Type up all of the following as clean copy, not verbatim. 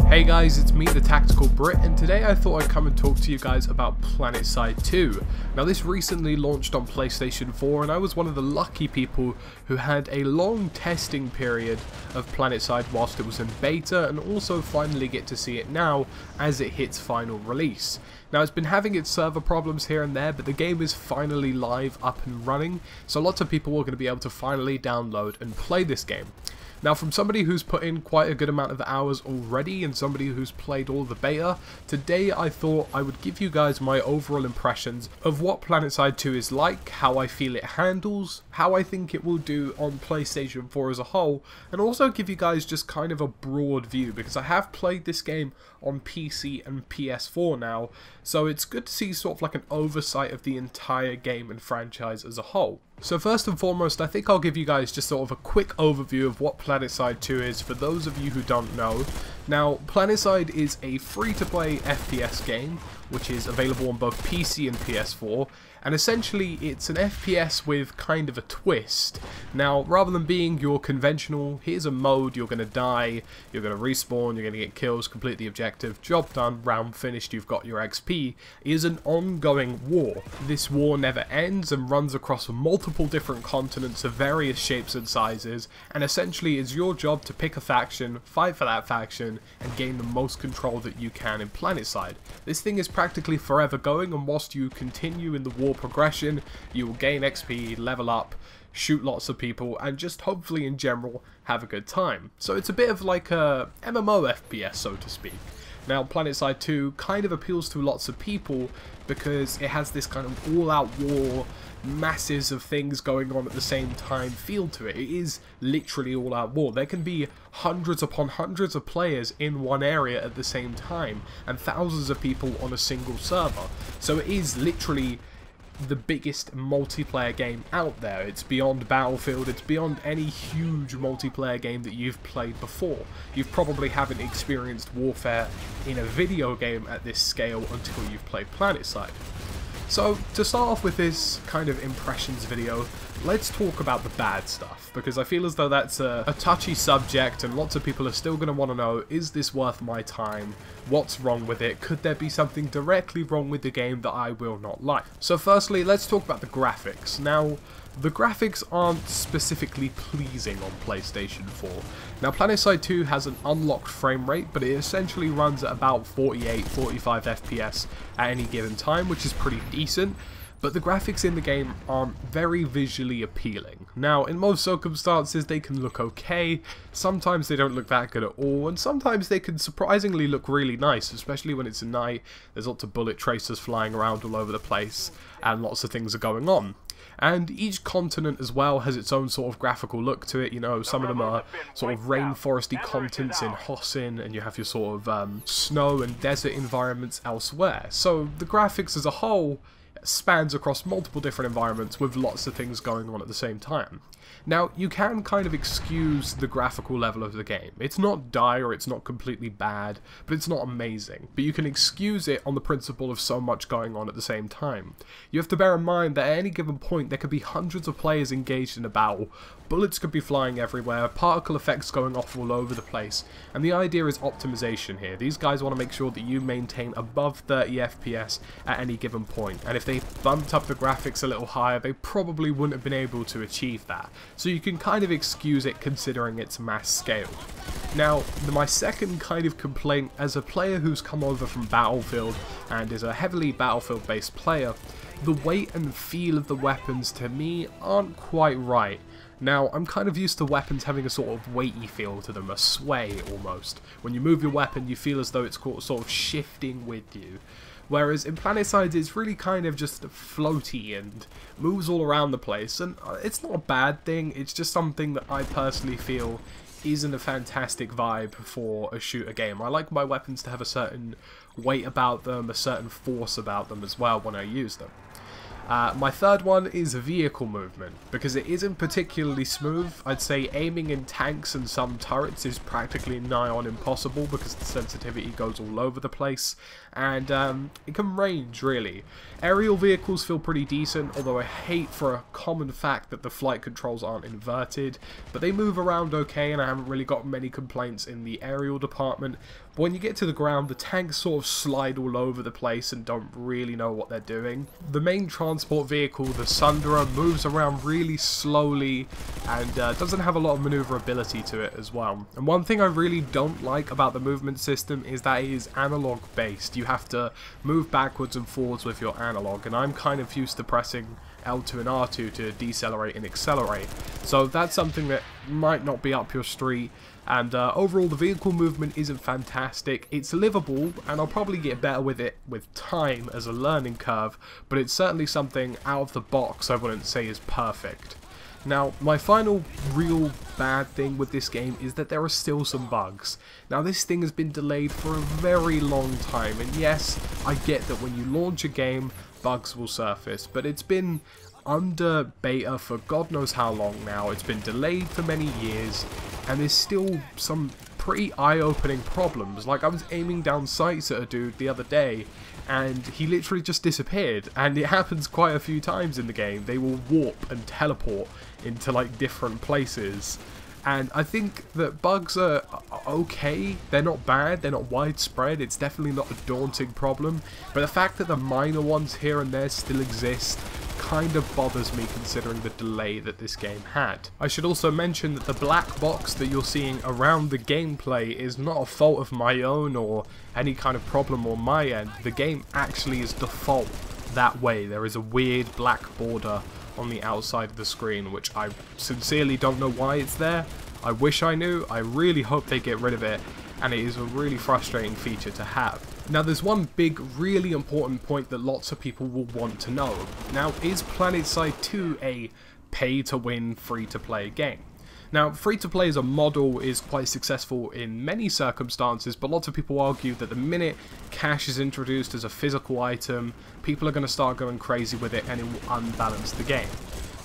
Hey guys, it's me, TheTacticalBrit, and today I thought I'd come and talk to you guys about Planetside 2. Now this recently launched on PlayStation 4 and I was one of the lucky people who had a long testing period of Planetside whilst it was in beta, and also finally get to see it now as it hits final release. Now it's been having its server problems here and there, but the game is finally live, up and running, so lots of people are going to be able to finally download and play this game. Now from somebody who's put in quite a good amount of hours already and somebody who's played all the beta, today I thought I would give you guys my overall impressions of what Planetside 2 is like, how I feel it handles, how I think it will do on PlayStation 4 as a whole, and also give you guys just kind of a broad view because I have played this game on PC and PS4 now, so it's good to see sort of like an oversight of the entire game and franchise as a whole. So first and foremost, I think I'll give you guys just sort of a quick overview of what Planetside 2 is for those of you who don't know. Now, Planetside is a free-to-play FPS game, which is available on both PC and PS4, and essentially it's an FPS with kind of a twist. Now, rather than being your conventional, here's a mode, you're going to die, you're going to respawn, you're going to get kills, complete the objective, job done, round finished, you've got your XP, is an ongoing war. This war never ends and runs across multiple different continents of various shapes and sizes, and essentially it's your job to pick a faction, fight for that faction, and gain the most control that you can in Planetside. This thing is practically forever going, and whilst you continue in the war progression, you will gain XP, level up, shoot lots of people, and just hopefully in general have a good time. So it's a bit of like a MMO FPS, so to speak. Now Planetside 2 kind of appeals to lots of people because it has this kind of all-out war, masses of things going on at the same time feel to it. It is literally all-out war. There can be hundreds upon hundreds of players in one area at the same time, and thousands of people on a single server. So it is literally the biggest multiplayer game out there. It's beyond Battlefield, it's beyond any huge multiplayer game that you've played before. You probably haven't experienced warfare in a video game at this scale until you've played Planetside. So, to start off with this kind of impressions video, let's talk about the bad stuff, because I feel as though that's a touchy subject and lots of people are still going to want to know, is this worth my time? What's wrong with it? Could there be something directly wrong with the game that I will not like? So firstly, let's talk about the graphics. Now, the graphics aren't specifically pleasing on PlayStation 4. Now Planetside 2 has an unlocked frame rate, but it essentially runs at about 48-45 FPS at any given time, which is pretty decent. But the graphics in the game aren't very visually appealing. Now, in most circumstances they can look okay, sometimes they don't look that good at all, and sometimes they can surprisingly look really nice, especially when it's at night, there's lots of bullet tracers flying around all over the place, and lots of things are going on. And each continent as well has its own sort of graphical look to it. You know, some of them are sort of rainforesty continents in Hosin, and you have your sort of snow and desert environments elsewhere. So the graphics as a whole spans across multiple different environments with lots of things going on at the same time. Now, you can kind of excuse the graphical level of the game. It's not dire, it's not completely bad, but it's not amazing. But you can excuse it on the principle of so much going on at the same time. You have to bear in mind that at any given point there could be hundreds of players engaged in a battle, bullets could be flying everywhere, particle effects going off all over the place, and the idea is optimization here. These guys want to make sure that you maintain above 30 FPS at any given point, and if they bumped up the graphics a little higher, they probably wouldn't have been able to achieve that. So you can kind of excuse it considering its mass scale. Now, my second kind of complaint as a player who's come over from Battlefield and is a heavily Battlefield based player, the weight and feel of the weapons to me aren't quite right. Now, I'm kind of used to weapons having a sort of weighty feel to them, a sway almost. When you move your weapon, you feel as though it's sort of shifting with you. Whereas in Planetside, it's really kind of just floaty and moves all around the place, and it's not a bad thing, it's just something that I personally feel isn't a fantastic vibe for a shooter game. I like my weapons to have a certain weight about them, a certain force about them as well when I use them. My third one is vehicle movement, because it isn't particularly smooth. I'd say aiming in tanks and some turrets is practically nigh on impossible because the sensitivity goes all over the place, and it can range really. Aerial vehicles feel pretty decent, although I hate for a common fact that the flight controls aren't inverted, but they move around okay and I haven't really got many complaints in the aerial department. But when you get to the ground, the tanks sort of slide all over the place and don't really know what they're doing. The main transport vehicle, the Sundra, moves around really slowly and doesn't have a lot of maneuverability to it as well. And one thing I really don't like about the movement system is that it is analog based. You have to move backwards and forwards with your analog, and I'm kind of used to pressing L2 and R2 to decelerate and accelerate. So that's something that might not be up your street. And overall, the vehicle movement isn't fantastic. It's livable, and I'll probably get better with it with time as a learning curve, but it's certainly something out of the box I wouldn't say is perfect. Now, my final real bad thing with this game is that there are still some bugs. Now, this thing has been delayed for a very long time, and yes, I get that when you launch a game, bugs will surface, but it's been under beta for God knows how long now. It's been delayed for many years, and there's still some pretty eye-opening problems. Like, I was aiming down sights at a dude the other day, and he literally just disappeared, and it happens quite a few times in the game. They will warp and teleport into like different places, and I think that bugs are okay. They're not bad, they're not widespread, it's definitely not a daunting problem, but the fact that the minor ones here and there still exist kind of bothers me considering the delay that this game had. I should also mention that the black box that you're seeing around the gameplay is not a fault of my own or any kind of problem on my end. The game actually is default that way. There is a weird black border on the outside of the screen, which I sincerely don't know why it's there. I wish I knew. I really hope they get rid of it, and it is a really frustrating feature to have. Now, there's one big, really important point that lots of people will want to know. Now, is Planetside 2 a pay-to-win, free-to-play game? Now, free-to-play as a model is quite successful in many circumstances, but lots of people argue that the minute cash is introduced as a physical item, people are going to start going crazy with it and it will unbalance the game.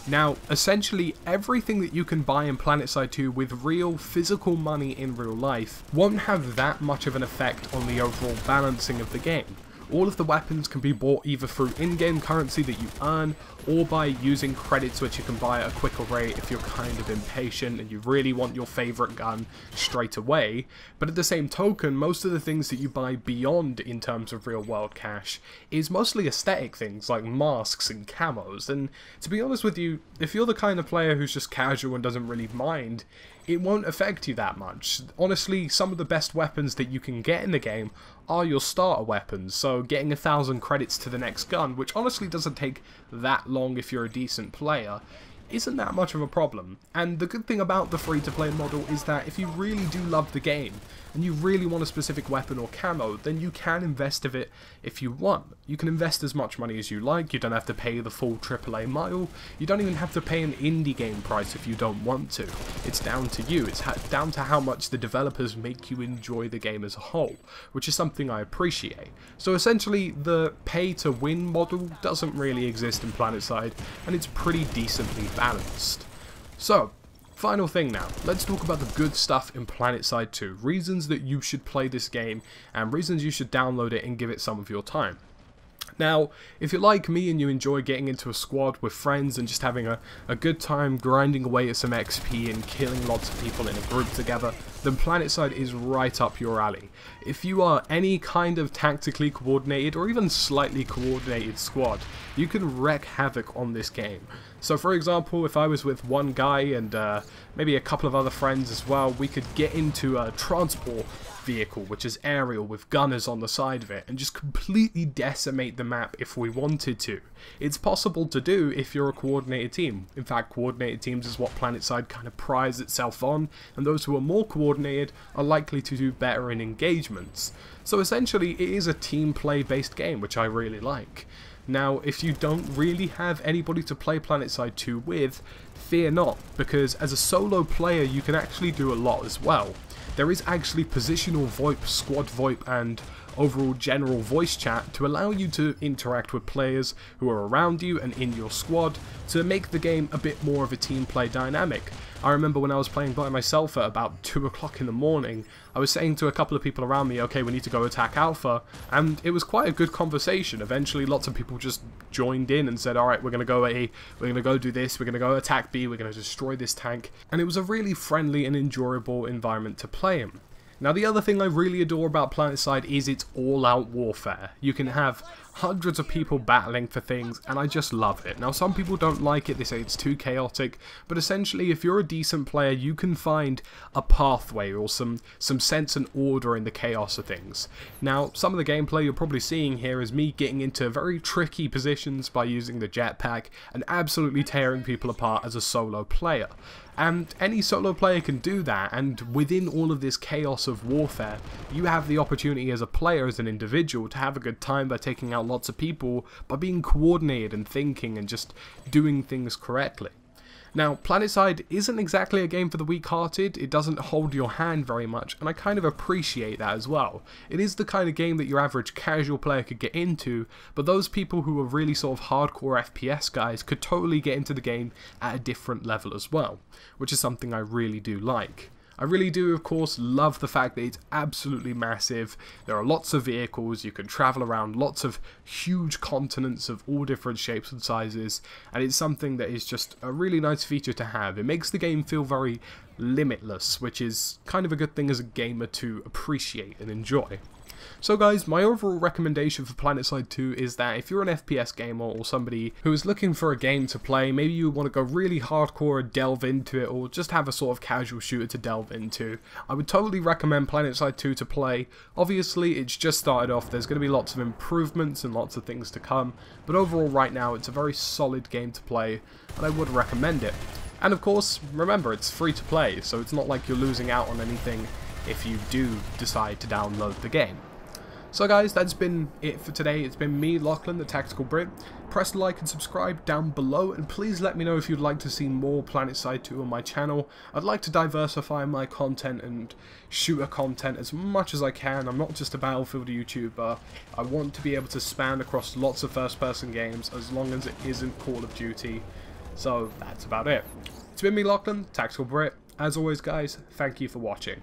Now, essentially, everything that you can buy in Planetside 2 with real physical money in real life won't have that much of an effect on the overall balancing of the game. All of the weapons can be bought either through in-game currency that you earn, or by using credits which you can buy at a quicker rate if you're kind of impatient and you really want your favourite gun straight away. But at the same token, most of the things that you buy beyond in terms of real world cash is mostly aesthetic things like masks and camos, and to be honest with you, if you're the kind of player who's just casual and doesn't really mind, it won't affect you that much. Honestly, some of the best weapons that you can get in the game are your starter weapons, so getting 1,000 credits to the next gun, which honestly doesn't take that long if you're a decent player, isn't that much of a problem. And the good thing about the free-to-play model is that if you really do love the game, and you really want a specific weapon or camo, then you can invest of it if you want. You can invest as much money as you like, you don't have to pay the full AAA mile, you don't even have to pay an indie game price if you don't want to. It's down to you, it's down to how much the developers make you enjoy the game as a whole, which is something I appreciate. So essentially, the pay-to-win model doesn't really exist in Planetside, and it's pretty decently balanced. So, final thing now, let's talk about the good stuff in Planetside 2, reasons that you should play this game, and reasons you should download it and give it some of your time. Now, if you're like me and you enjoy getting into a squad with friends and just having a good time grinding away at some XP and killing lots of people in a group together, then Planetside is right up your alley. If you are any kind of tactically coordinated or even slightly coordinated squad, you can wreak havoc on this game. So for example, if I was with one guy and maybe a couple of other friends as well, we could get into a transport vehicle, which is aerial with gunners on the side of it, and just completely decimate the map if we wanted to. It's possible to do if you're a coordinated team. In fact, coordinated teams is what Planetside kind of prides itself on, and those who are more coordinated are likely to do better in engagements. So essentially, it is a team play based game, which I really like. Now, if you don't really have anybody to play Planetside 2 with, fear not, because as a solo player you can actually do a lot as well. There is actually positional VoIP, squad VoIP, and overall general voice chat to allow you to interact with players who are around you and in your squad to make the game a bit more of a team play dynamic. I remember when I was playing by myself at about 2 o'clock in the morning, I was saying to a couple of people around me, okay, we need to go attack Alpha, and it was quite a good conversation. Eventually lots of people just joined in and said, alright, we're going to go A, we're going to go do this, we're going to go attack B, we're going to destroy this tank, and it was a really friendly and enjoyable environment to play in. Now the other thing I really adore about Planetside is its all-out warfare. You can have hundreds of people battling for things, and I just love it. Now some people don't like it, they say it's too chaotic, but essentially if you're a decent player you can find a pathway or some sense and order in the chaos of things. Now some of the gameplay you're probably seeing here is me getting into very tricky positions by using the jetpack and absolutely tearing people apart as a solo player. And any solo player can do that, and within all of this chaos of warfare, you have the opportunity as a player, as an individual, to have a good time by taking out lots of people, by being coordinated and thinking and just doing things correctly. Now, Planetside isn't exactly a game for the weak-hearted, it doesn't hold your hand very much, and I kind of appreciate that as well. It is the kind of game that your average casual player could get into, but those people who are really sort of hardcore FPS guys could totally get into the game at a different level as well, which is something I really do like. I really do, of course, love the fact that it's absolutely massive. There are lots of vehicles, you can travel around lots of huge continents of all different shapes and sizes, and it's something that is just a really nice feature to have. It makes the game feel very limitless, which is kind of a good thing as a gamer to appreciate and enjoy. So guys, my overall recommendation for Planetside 2 is that if you're an FPS gamer or somebody who is looking for a game to play, maybe you want to go really hardcore and delve into it, or just have a sort of casual shooter to delve into, I would totally recommend Planetside 2 to play. Obviously it's just started off, there's going to be lots of improvements and lots of things to come, but overall right now it's a very solid game to play and I would recommend it. And of course, remember, it's free to play, so it's not like you're losing out on anything if you do decide to download the game. So guys, that's been it for today. It's been me, Lachlan, the Tactical Brit. Press like and subscribe down below, and please let me know if you'd like to see more Planetside 2 on my channel. I'd like to diversify my content and shooter content as much as I can. I'm not just a Battlefield YouTuber. I want to be able to span across lots of first-person games as long as it isn't Call of Duty. So that's about it. It's been me, Lachlan, Tactical Brit. As always guys, thank you for watching.